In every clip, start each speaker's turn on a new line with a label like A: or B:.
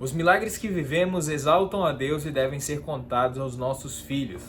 A: Os milagres que vivemos exaltam a Deus e devem ser contados aos nossos filhos.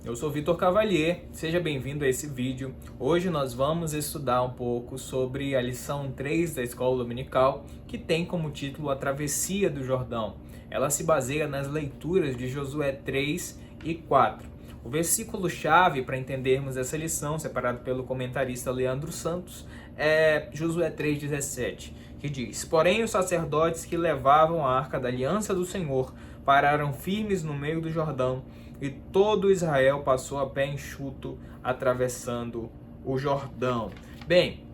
A: Eu sou Vitor Cavalier, seja bem-vindo a esse vídeo. Hoje nós vamos estudar um pouco sobre a lição 3 da Escola Dominical, que tem como título A Travessia do Jordão. Ela se baseia nas leituras de Josué 3 e 4. O versículo-chave para entendermos essa lição, separado pelo comentarista Leandro Santos, é Josué 3,17, que diz: Porém, os sacerdotes que levavam a arca da aliança do Senhor pararam firmes no meio do Jordão, e todo Israel passou a pé enxuto, atravessando o Jordão. Bem,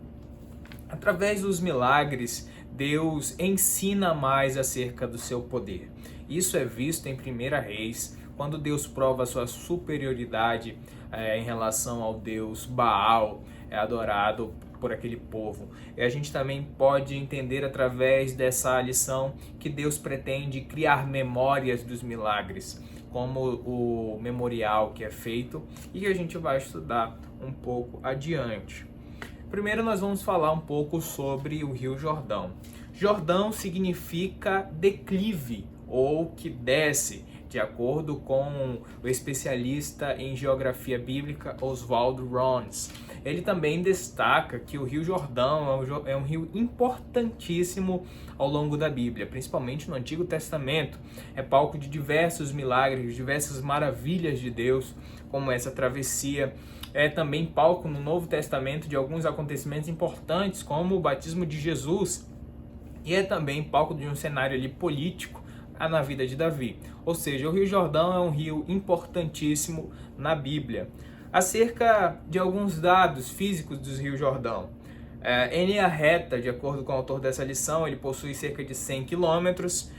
A: através dos milagres, Deus ensina mais acerca do seu poder. Isso é visto em 1 Reis, quando Deus prova a sua superioridade em relação ao Deus Baal, adorado por aquele povo. E a gente também pode entender através dessa lição que Deus pretende criar memórias dos milagres, como o memorial que é feito e que a gente vai estudar um pouco adiante. Primeiro nós vamos falar um pouco sobre o Rio Jordão. Jordão significa declive ou que desce, de acordo com o especialista em geografia bíblica Oswald Rones. Ele também destaca que o Rio Jordão é um rio importantíssimo ao longo da Bíblia, principalmente no Antigo Testamento. É palco de diversos milagres, diversas maravilhas de Deus, como essa travessia. É também palco no Novo Testamento de alguns acontecimentos importantes, como o batismo de Jesus. E é também palco de um cenário ali político na vida de Davi. Ou seja, o Rio Jordão é um rio importantíssimo na Bíblia. Acerca de alguns dados físicos do Rio Jordão. Em linha reta, de acordo com o autor dessa lição, ele possui cerca de 100 quilômetros,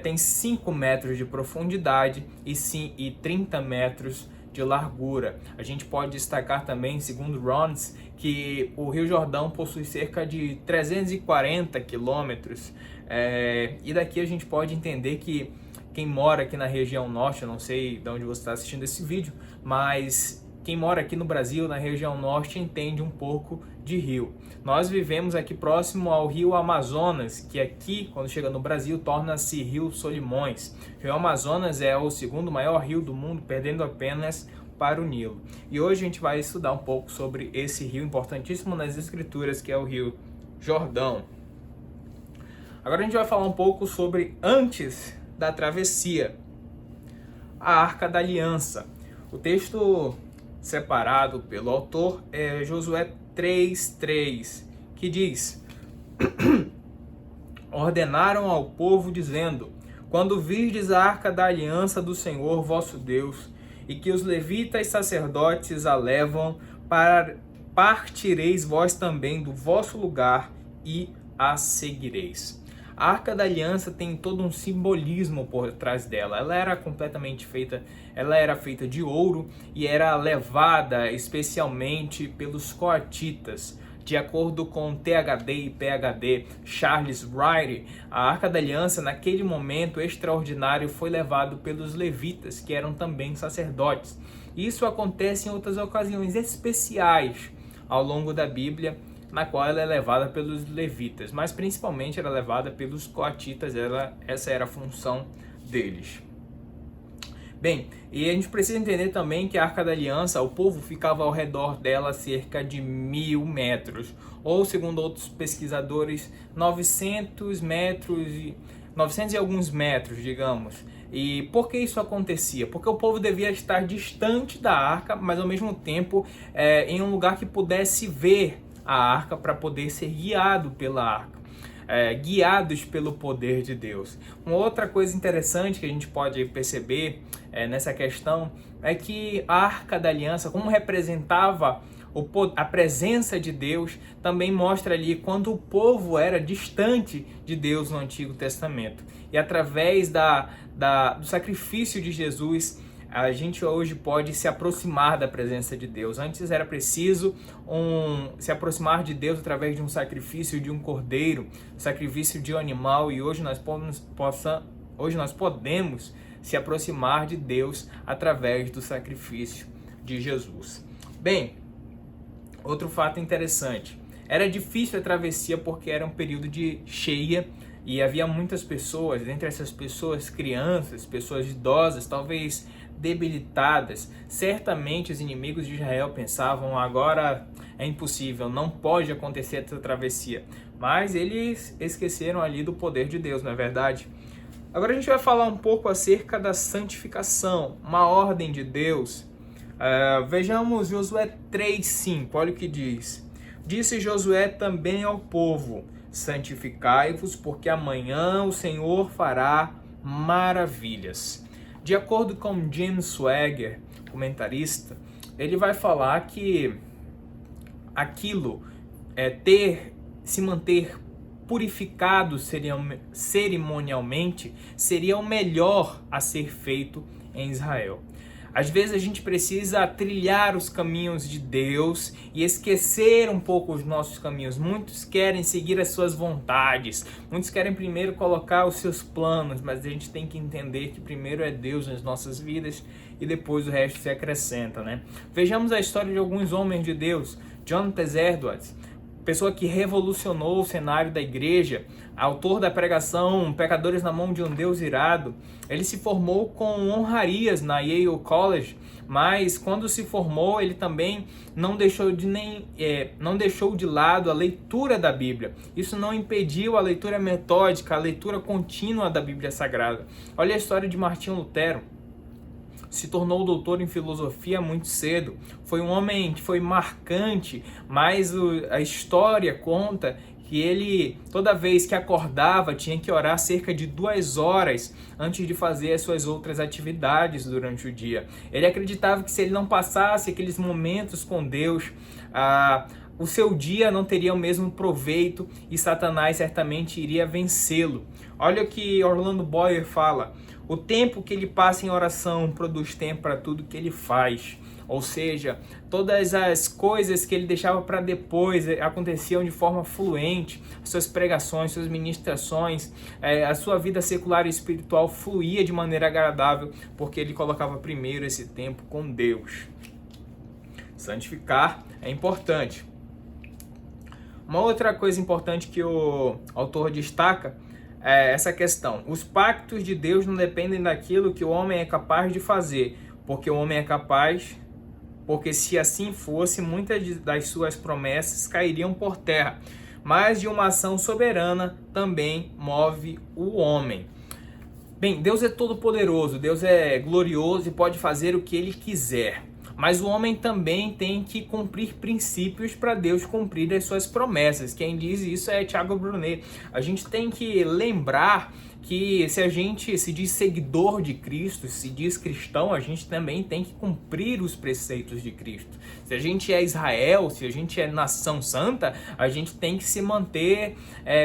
A: tem 5 metros de profundidade e 30 metros de largura. A gente pode destacar também, segundo Rones, que o Rio Jordão possui cerca de 340 quilômetros. E daqui a gente pode entender que quem mora aqui na região norte, eu não sei de onde você está assistindo esse vídeo, mas quem mora aqui no Brasil, na região norte, entende um pouco de rio. Nós vivemos aqui próximo ao rio Amazonas, que aqui, quando chega no Brasil, torna-se Rio Solimões. O rio Amazonas é o segundo maior rio do mundo, perdendo apenas para o Nilo. E hoje a gente vai estudar um pouco sobre esse rio importantíssimo nas Escrituras, que é o Rio Jordão. Agora a gente vai falar um pouco sobre antes da travessia, a Arca da Aliança. O texto separado pelo autor é Josué 3:3, que diz: Ordenaram ao povo dizendo: Quando virdes a arca da aliança do Senhor vosso Deus, e que os levitas sacerdotes a levam, partireis vós também do vosso lugar e a seguireis. A Arca da Aliança tem todo um simbolismo por trás dela. Ela era feita de ouro e era levada especialmente pelos coatitas. De acordo com THD e PhD Charles Wright, a Arca da Aliança, naquele momento extraordinário, foi levado pelos levitas, que eram também sacerdotes. Isso acontece em outras ocasiões especiais ao longo da Bíblia, na qual ela é levada pelos levitas, mas principalmente era levada pelos coatitas, essa era a função deles. Bem, e a gente precisa entender também que a Arca da Aliança, o povo ficava ao redor dela cerca de 1.000 metros, ou segundo outros pesquisadores, 900 e alguns metros, digamos. E por que isso acontecia? Porque o povo devia estar distante da arca, mas ao mesmo tempo em um lugar que pudesse ver a arca para poder ser guiado pela arca, guiados pelo poder de Deus. Uma outra coisa interessante que a gente pode perceber nessa questão é que a Arca da Aliança, como representava a presença de Deus, também mostra ali quando o povo era distante de Deus no Antigo Testamento. E através do sacrifício de Jesus, a gente hoje pode se aproximar da presença de Deus. Antes era preciso se aproximar de Deus através de um sacrifício de um cordeiro, sacrifício de um animal, e hoje nós podemos se aproximar de Deus através do sacrifício de Jesus. Bem, outro fato interessante, era difícil a travessia porque era um período de cheia e havia muitas pessoas, entre essas pessoas crianças, pessoas idosas, talvez debilitadas. Certamente os inimigos de Israel pensavam: agora é impossível, não pode acontecer essa travessia. Mas eles esqueceram ali do poder de Deus, não é verdade? Agora a gente vai falar um pouco acerca da santificação, uma ordem de Deus. Vejamos Josué 3:5, olha o que diz. Disse Josué também ao povo: santificai-vos, porque amanhã o Senhor fará maravilhas. De acordo com Jim Swagger, comentarista, ele vai falar que aquilo se manter purificado cerimonialmente seria o melhor a ser feito em Israel. Às vezes a gente precisa trilhar os caminhos de Deus e esquecer um pouco os nossos caminhos. Muitos querem seguir as suas vontades, muitos querem primeiro colocar os seus planos, mas a gente tem que entender que primeiro é Deus nas nossas vidas e depois o resto se acrescenta, né? Vejamos a história de alguns homens de Deus. Jonathan Edwards, pessoa que revolucionou o cenário da igreja, autor da pregação Pecadores na Mão de um Deus Irado. Ele se formou com honrarias na Yale College, mas quando se formou ele também não deixou de lado a leitura da Bíblia. Isso não impediu a leitura metódica, a leitura contínua da Bíblia Sagrada. Olha a história de Martinho Lutero. Se tornou doutor em filosofia muito cedo. Foi um homem que foi marcante, mas a história conta que ele, toda vez que acordava, tinha que orar cerca de 2 horas antes de fazer as suas outras atividades durante o dia. Ele acreditava que se ele não passasse aqueles momentos com Deus, o seu dia não teria o mesmo proveito e Satanás certamente iria vencê-lo. Olha o que Orlando Boyer fala: o tempo que ele passa em oração produz tempo para tudo que ele faz. Ou seja, todas as coisas que ele deixava para depois aconteciam de forma fluente. Suas pregações, suas ministrações, a sua vida secular e espiritual fluía de maneira agradável, porque ele colocava primeiro esse tempo com Deus. Santificar é importante. Uma outra coisa importante que o autor destaca é essa questão: os pactos de Deus não dependem daquilo que o homem é capaz de fazer, porque o homem é capaz, porque se assim fosse, muitas das suas promessas cairiam por terra, mas de uma ação soberana também move o homem. Bem, Deus é todo poderoso, Deus é glorioso e pode fazer o que Ele quiser. Mas o homem também tem que cumprir princípios para Deus cumprir as suas promessas. Quem diz isso é Thiago Brunet. A gente tem que lembrar que se a gente se diz seguidor de Cristo, se diz cristão, a gente também tem que cumprir os preceitos de Cristo. Se a gente é Israel, se a gente é nação santa, a gente tem que se manter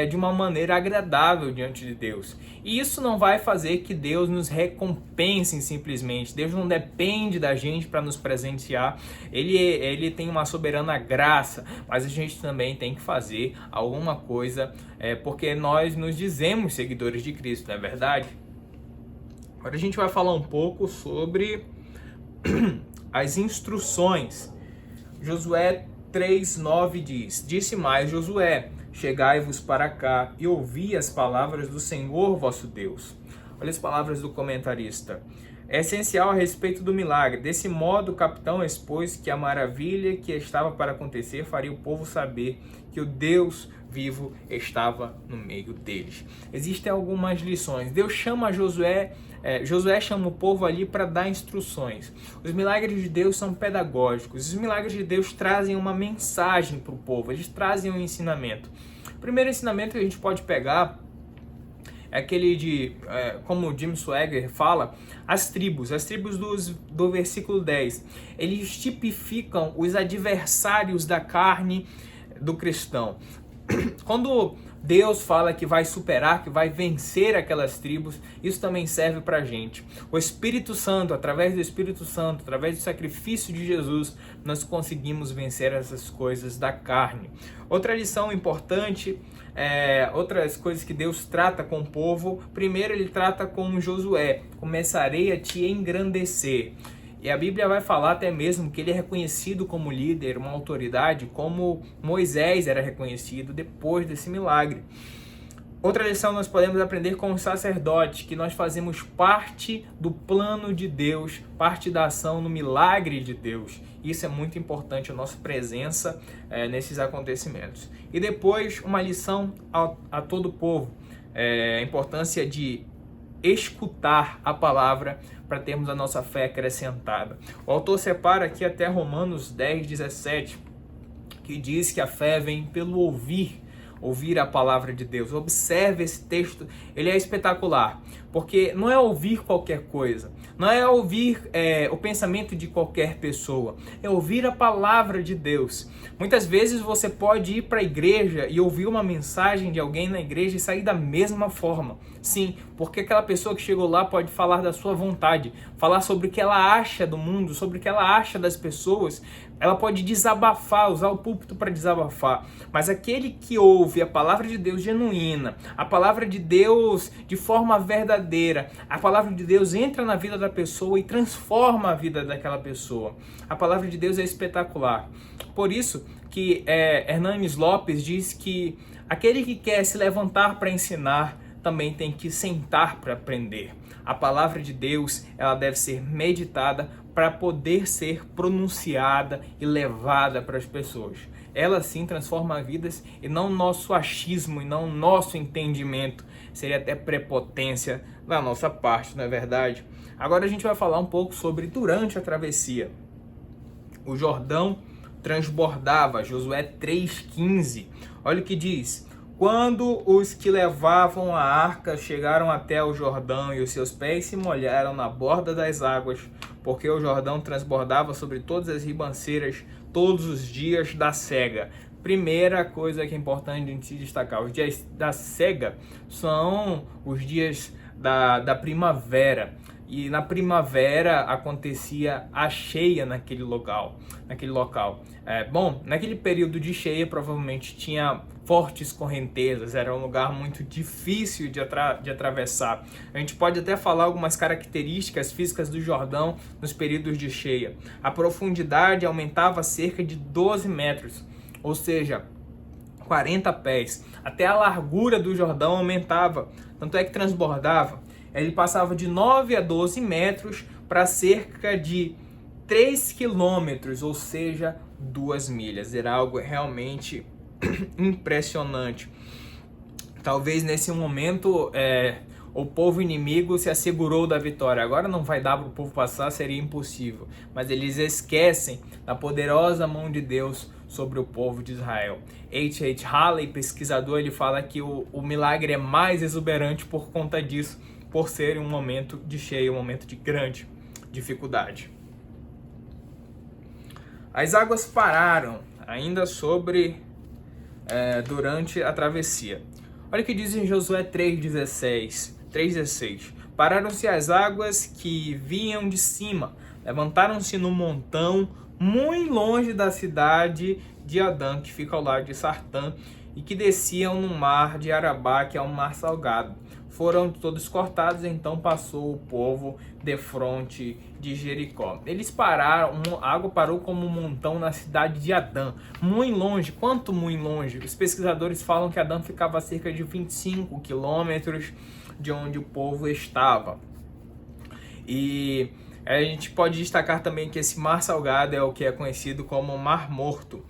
A: de uma maneira agradável diante de Deus. E isso não vai fazer que Deus nos recompense simplesmente. Deus não depende da gente para nos presentear. Ele tem uma soberana graça, mas a gente também tem que fazer alguma coisa, porque nós nos dizemos seguidores de Cristo, não é verdade? Agora a gente vai falar um pouco sobre as instruções. Josué 3:9 diz: disse mais Josué: chegai-vos para cá e ouvi as palavras do Senhor vosso Deus. Olha as palavras do comentarista. É essencial a respeito do milagre. Desse modo, o capitão expôs que a maravilha que estava para acontecer faria o povo saber que o Deus vivo estava no meio deles. Existem algumas lições. Deus chama Josué chama o povo ali para dar instruções. Os milagres de Deus são pedagógicos. Os milagres de Deus trazem uma mensagem para o povo. Eles trazem um ensinamento. O primeiro ensinamento que a gente pode pegar é aquele como o Jim Swagger fala, as tribos do versículo 10. Eles tipificam os adversários da carne do cristão. Quando Deus fala que vai superar, que vai vencer aquelas tribos, isso também serve para a gente. O Espírito Santo, através do Espírito Santo, através do sacrifício de Jesus, nós conseguimos vencer essas coisas da carne. Outra lição importante, outras coisas que Deus trata com o povo. Primeiro, ele trata com Josué: começarei a te engrandecer. E a Bíblia vai falar até mesmo que ele é reconhecido como líder, uma autoridade, como Moisés era reconhecido depois desse milagre. Outra lição nós podemos aprender com os sacerdotes, que nós fazemos parte do plano de Deus, parte da ação no milagre de Deus. Isso é muito importante, a nossa presença nesses acontecimentos. E depois, uma lição a todo o povo, a importância de escutar a palavra para termos a nossa fé acrescentada. O autor separa aqui até Romanos 10, 17, que diz que a fé vem pelo ouvir a palavra de Deus. Observe esse texto, ele é espetacular, porque não é ouvir qualquer coisa, não é ouvir o pensamento de qualquer pessoa, é ouvir a palavra de Deus. Muitas vezes você pode ir para a igreja e ouvir uma mensagem de alguém na igreja e sair da mesma forma. Sim, porque aquela pessoa que chegou lá pode falar da sua vontade, falar sobre o que ela acha do mundo, sobre o que ela acha das pessoas. Ela pode desabafar, usar o púlpito para desabafar. Mas aquele que ouve a palavra de Deus genuína, a palavra de Deus de forma verdadeira, a palavra de Deus entra na vida da pessoa e transforma a vida daquela pessoa. A palavra de Deus é espetacular. Por isso que Hernanes Lopes diz que aquele que quer se levantar para ensinar também tem que sentar para aprender. A palavra de Deus, ela deve ser meditada para poder ser pronunciada e levada para as pessoas. Ela sim transforma vidas e não nosso achismo e não nosso entendimento. Seria até prepotência da nossa parte, não é verdade? Agora a gente vai falar um pouco sobre durante a travessia. O Jordão transbordava, Josué 3,15. Olha o que diz: quando os que levavam a arca chegaram até o Jordão e os seus pés se molharam na borda das águas, porque o Jordão transbordava sobre todas as ribanceiras todos os dias da cega. Primeira coisa que é importante a gente se destacar: os dias da cega são os dias da primavera. E na primavera acontecia a cheia naquele local. Naquele período de cheia provavelmente tinha fortes correntezas, era um lugar muito difícil de atravessar. A gente pode até falar algumas características físicas do Jordão nos períodos de cheia. A profundidade aumentava cerca de 12 metros, ou seja, 40 pés. Até a largura do Jordão aumentava, tanto é que transbordava. Ele passava de 9 a 12 metros para cerca de 3 quilômetros, ou seja, 2 milhas. Era algo realmente impressionante. Talvez nesse momento o povo inimigo se assegurou da vitória. Agora não vai dar para o povo passar, seria impossível. Mas eles esquecem da poderosa mão de Deus sobre o povo de Israel. H.H. Halley, pesquisador, ele fala que o milagre é mais exuberante por conta disso, por ser um momento de cheia, um momento de grande dificuldade. As águas pararam, ainda durante a travessia. Olha o que diz em Josué 3,16. Pararam-se as águas que vinham de cima, levantaram-se no montão, muito longe da cidade de Adã, que fica ao lado de Sartã, e que desciam no mar de Arabá, que é um mar salgado. Foram todos cortados, então passou o povo defronte de Jericó. Eles pararam, a água parou como um montão na cidade de Adã, muito longe. Quanto muito longe? Os pesquisadores falam que Adã ficava a cerca de 25 quilômetros de onde o povo estava. E a gente pode destacar também que esse mar salgado é o que é conhecido como Mar Morto.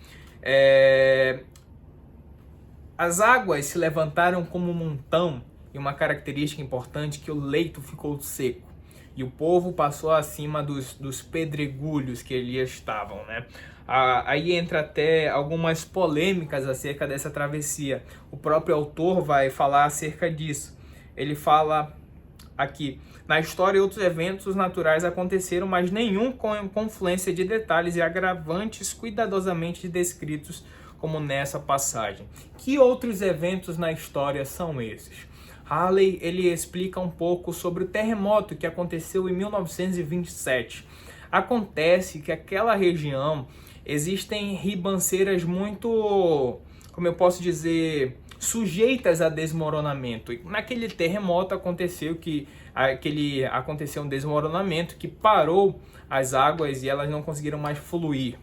A: As águas se levantaram como um montão, e uma característica importante, que o leito ficou seco e o povo passou acima dos pedregulhos que ali estavam, né? Aí entra até algumas polêmicas acerca dessa travessia. O próprio autor vai falar acerca disso. Ele fala aqui: na história outros eventos naturais aconteceram, mas nenhum com confluência de detalhes e agravantes cuidadosamente descritos como nessa passagem. Que outros eventos na história são esses? Halley, ele explica um pouco sobre o terremoto que aconteceu em 1927. Acontece que aquela região existem ribanceiras muito, como eu posso dizer, sujeitas a desmoronamento. E naquele terremoto aconteceu um desmoronamento que parou as águas e elas não conseguiram mais fluir.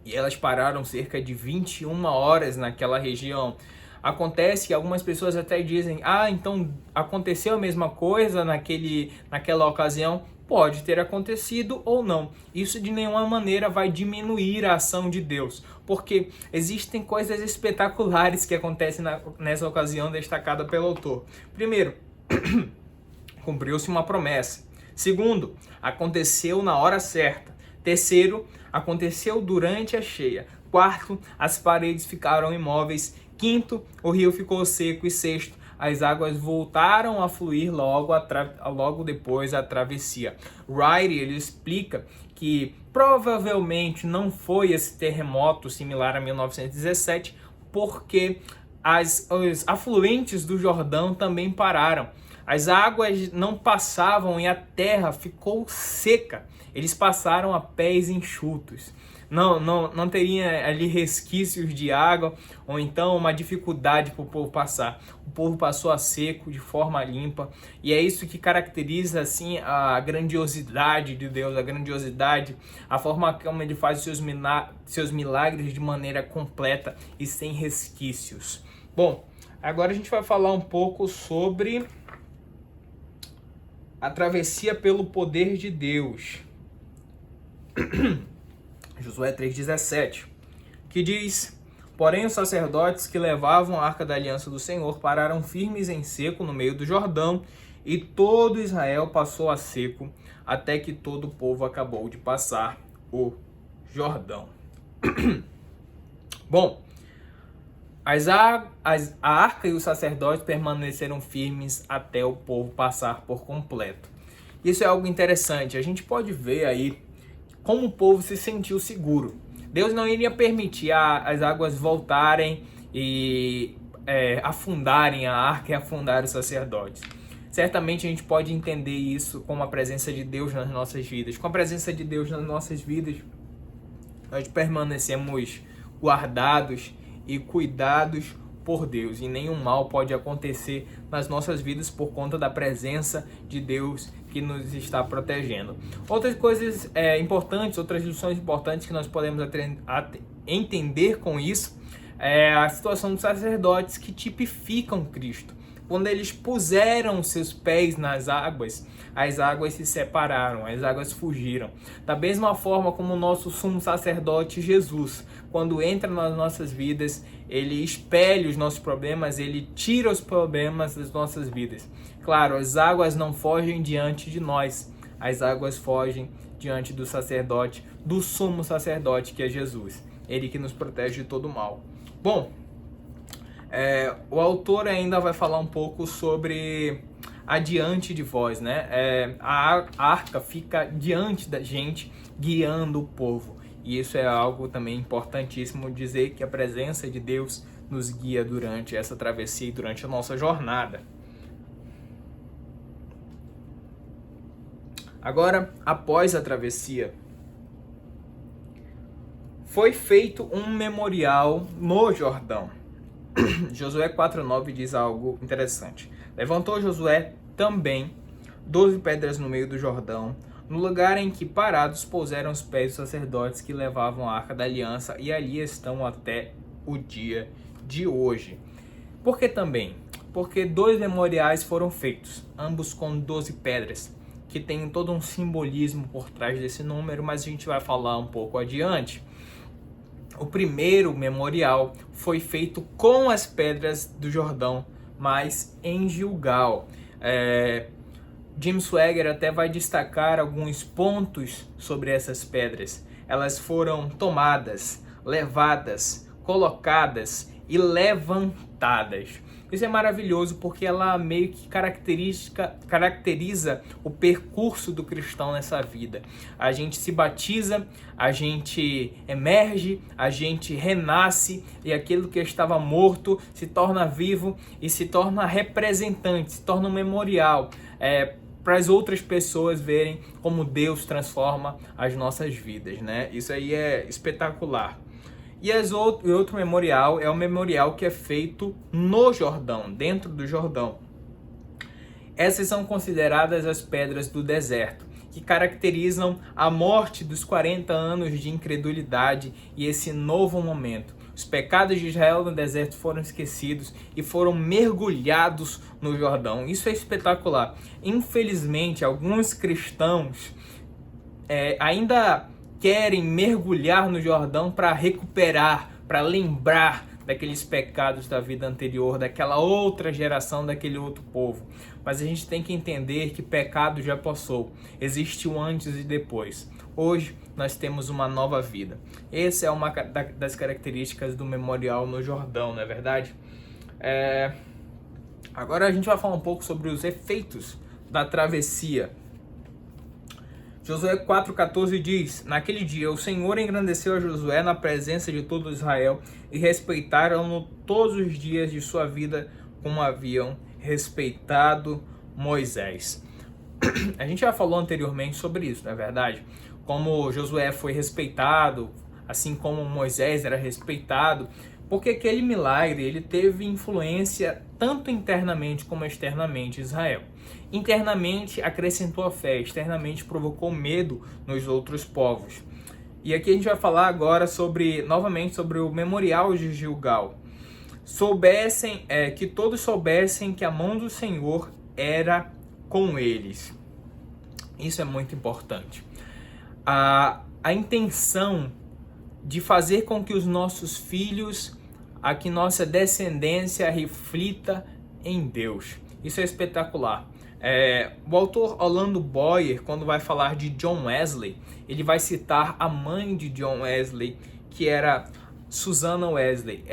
A: E elas pararam cerca de 21 horas naquela região. Acontece que algumas pessoas até dizem, então aconteceu a mesma coisa naquela ocasião. Pode ter acontecido ou não. Isso de nenhuma maneira vai diminuir a ação de Deus, porque existem coisas espetaculares que acontecem nessa ocasião destacada pelo autor. Primeiro, cumpriu-se uma promessa. Segundo, aconteceu na hora certa. Terceiro, aconteceu durante a cheia. Quarto, as paredes ficaram imóveis. Quinto, o rio ficou seco. E sexto, as águas voltaram a fluir logo depois da travessia. Wright, ele explica que provavelmente não foi esse terremoto similar a 1917, porque os afluentes do Jordão também pararam. As águas não passavam e a terra ficou seca. Eles passaram a pés enxutos. Não teria ali resquícios de água ou então uma dificuldade para o povo passar. O povo passou a seco, de forma limpa, e é isso que caracteriza assim a grandiosidade de Deus, a grandiosidade, a forma como ele faz os seus milagres de maneira completa e sem resquícios. Bom, agora a gente vai falar um pouco sobre a travessia pelo poder de Deus. Josué 3,17, que diz: porém os sacerdotes que levavam a arca da aliança do Senhor pararam firmes em seco no meio do Jordão, e todo Israel passou a seco, até que todo o povo acabou de passar o Jordão. Bom, a arca e os sacerdotes permaneceram firmes até o povo passar por completo. Isso é algo interessante. A gente pode ver aí como o povo se sentiu seguro. Deus não iria permitir as águas voltarem e afundarem a arca e afundar os sacerdotes. Certamente a gente pode entender isso como a presença de Deus nas nossas vidas. Com a presença de Deus nas nossas vidas, nós permanecemos guardados e cuidados por Deus, e nenhum mal pode acontecer nas nossas vidas por conta da presença de Deus que nos está protegendo. Outras coisas importantes, outras lições importantes que nós podemos entender com isso é a situação dos sacerdotes que tipificam Cristo. Quando eles puseram seus pés nas águas, as águas se separaram, as águas fugiram. Da mesma forma como o nosso sumo sacerdote Jesus, quando entra nas nossas vidas, ele espelha os nossos problemas, ele tira os problemas das nossas vidas. Claro, as águas não fogem diante de nós, as águas fogem diante do sacerdote, do sumo sacerdote que é Jesus, ele que nos protege de todo mal. Bom, o autor ainda vai falar um pouco sobre adiante de vós, né? A arca fica diante da gente, guiando o povo. E isso é algo também importantíssimo dizer, que a presença de Deus nos guia durante essa travessia e durante a nossa jornada. Agora, após a travessia, foi feito um memorial no Jordão. Josué 4,9 diz algo interessante. Levantou Josué também 12 pedras no meio do Jordão, no lugar em que parados puseram os pés dos sacerdotes que levavam a arca da aliança, e ali estão até o dia de hoje. Por que também? Porque 2 memoriais foram feitos, ambos com 12 pedras, que tem todo um simbolismo por trás desse número, mas a gente vai falar um pouco adiante. O primeiro memorial foi feito com as pedras do Jordão, mas em Gilgal. Jim Swagger até vai destacar alguns pontos sobre essas pedras. Elas foram tomadas, levadas, colocadas e levantadas. Isso é maravilhoso porque ela meio que caracteriza o percurso do cristão nessa vida. A gente se batiza, a gente emerge, a gente renasce, e aquilo que estava morto se torna vivo e se torna representante, se torna um memorial para as outras pessoas verem como Deus transforma as nossas vidas, né? Isso aí é espetacular. E outro memorial é o memorial que é feito no Jordão, dentro do Jordão. Essas são consideradas as pedras do deserto, que caracterizam a morte dos 40 anos de incredulidade e esse novo momento. Os pecados de Israel no deserto foram esquecidos e foram mergulhados no Jordão. Isso é espetacular. Infelizmente, alguns cristãos ainda querem mergulhar no Jordão para recuperar, para lembrar daqueles pecados da vida anterior, daquela outra geração, daquele outro povo. Mas a gente tem que entender que pecado já passou. Existe o antes e depois. Hoje nós temos uma nova vida. Essa é uma das características do memorial no Jordão, não é verdade? Agora a gente vai falar um pouco sobre os efeitos da travessia. Josué 4,14 diz: Naquele dia o Senhor engrandeceu a Josué na presença de todo Israel e respeitaram-no todos os dias de sua vida como haviam respeitado Moisés. A gente já falou anteriormente sobre isso, não é verdade? Como Josué foi respeitado, assim como Moisés era respeitado, porque aquele milagre ele teve influência tanto internamente como externamente em Israel. Internamente acrescentou a fé, externamente provocou medo nos outros povos. E aqui a gente vai falar agora novamente sobre o memorial de Gilgal. Que todos soubessem que a mão do Senhor era com eles. Isso é muito importante. A intenção de fazer com que os nossos filhos, que nossa descendência reflita em Deus. Isso é espetacular. O autor Orlando Boyer, quando vai falar de John Wesley, ele vai citar a mãe de John Wesley, que era Susanna Wesley.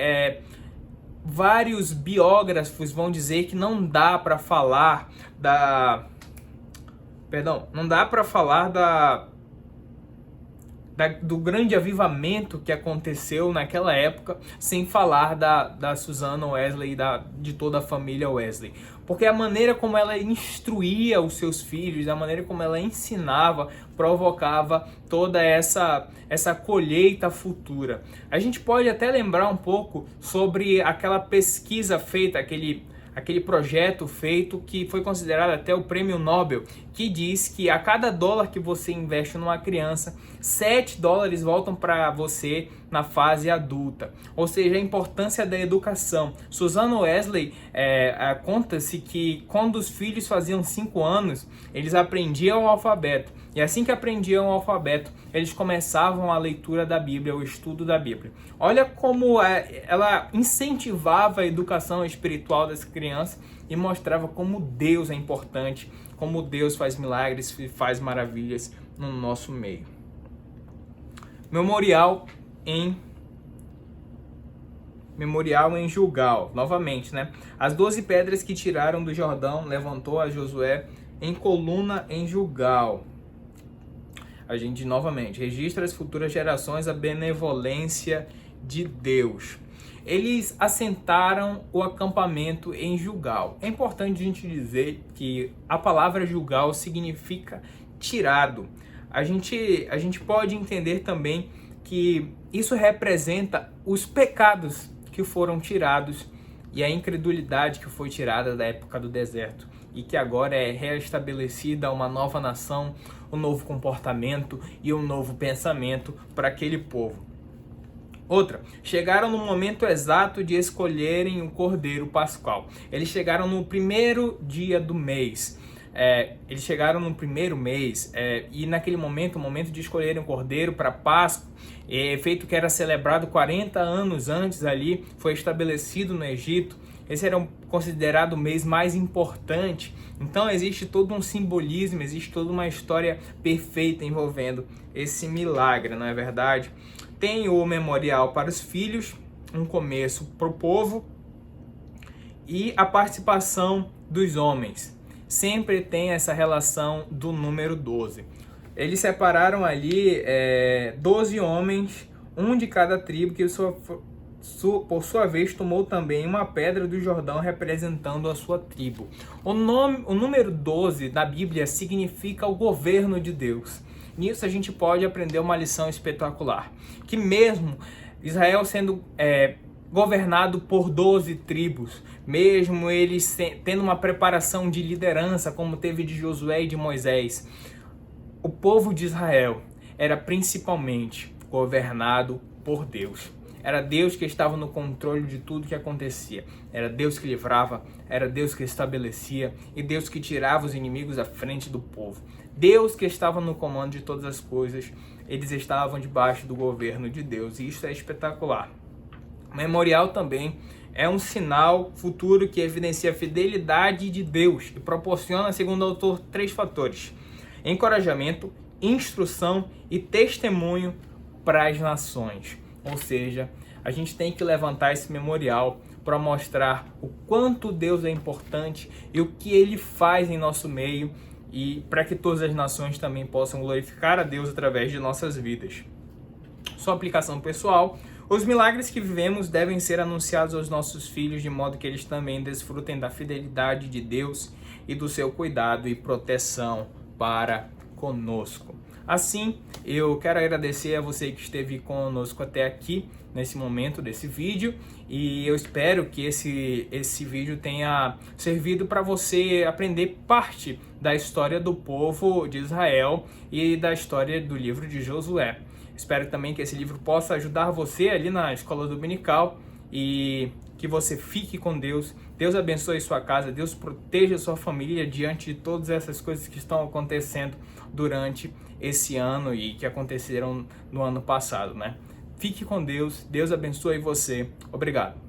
A: Vários biógrafos vão dizer que não dá para falar do grande avivamento que aconteceu naquela época sem falar da Susanna Wesley e de toda a família Wesley. Porque a maneira como ela instruía os seus filhos, a maneira como ela ensinava, provocava toda essa colheita futura. A gente pode até lembrar um pouco sobre aquela pesquisa feita, aquele projeto feito que foi considerado até o prêmio Nobel, que diz que a cada dólar que você investe numa criança, $7 voltam para você na fase adulta. Ou seja, a importância da educação. Susanna Wesley, conta-se que quando os filhos faziam 5 anos, eles aprendiam o alfabeto. E assim que aprendiam o alfabeto, eles começavam a leitura da Bíblia, o estudo da Bíblia. Olha como ela incentivava a educação espiritual das crianças e mostrava como Deus é importante, como Deus faz milagres e faz maravilhas no nosso meio. Memorial em Gilgal, novamente, né? As 12 pedras que tiraram do Jordão levantou a Josué em coluna em Gilgal. A gente novamente registra as futuras gerações a benevolência de Deus. Eles assentaram o acampamento em Gilgal. É importante a gente dizer que a palavra Gilgal significa tirado. A gente pode entender também que isso representa os pecados que foram tirados e a incredulidade que foi tirada da época do deserto e que agora é reestabelecida uma nova nação, um novo comportamento e um novo pensamento para aquele povo. Outra, chegaram no momento exato de escolherem o Cordeiro Pascual. Eles chegaram no primeiro dia do mês. Eles chegaram no primeiro mês e naquele momento, o momento de escolherem o Cordeiro para Páscoa, feito que era celebrado 40 anos antes ali, foi estabelecido no Egito. Esse era considerado o mês mais importante. Então existe todo um simbolismo, existe toda uma história perfeita envolvendo esse milagre, não é verdade? Tem o memorial para os filhos, um começo para o povo e a participação dos homens. Sempre tem essa relação do número 12. Eles separaram ali 12 homens, um de cada tribo, que por sua vez tomou também uma pedra do Jordão representando a sua tribo. O número 12 da Bíblia significa o governo de Deus. Nisso a gente pode aprender uma lição espetacular, que mesmo Israel sendo governado por 12 tribos, mesmo eles tendo uma preparação de liderança como teve de Josué e de Moisés, o povo de Israel era principalmente governado por Deus. Era Deus que estava no controle de tudo que acontecia. Era Deus que livrava, era Deus que estabelecia e Deus que tirava os inimigos à frente do povo. Deus que estava no comando de todas as coisas, eles estavam debaixo do governo de Deus, e isso é espetacular. O memorial também é um sinal futuro que evidencia a fidelidade de Deus e proporciona, segundo o autor, 3 fatores: encorajamento, instrução e testemunho para as nações. Ou seja, a gente tem que levantar esse memorial para mostrar o quanto Deus é importante e o que Ele faz em nosso meio, e para que todas as nações também possam glorificar a Deus através de nossas vidas. Sua aplicação pessoal: os milagres que vivemos devem ser anunciados aos nossos filhos, de modo que eles também desfrutem da fidelidade de Deus e do seu cuidado e proteção para conosco. Assim, eu quero agradecer a você que esteve conosco até aqui, nesse momento desse vídeo, e eu espero que esse vídeo tenha servido para você aprender parte da história do povo de Israel e da história do livro de Josué. Espero também que esse livro possa ajudar você ali na escola dominical, e que você fique com Deus. Deus abençoe sua casa, Deus proteja sua família diante de todas essas coisas que estão acontecendo durante esse ano e que aconteceram no ano passado, né? Fique com Deus, Deus abençoe você. Obrigado.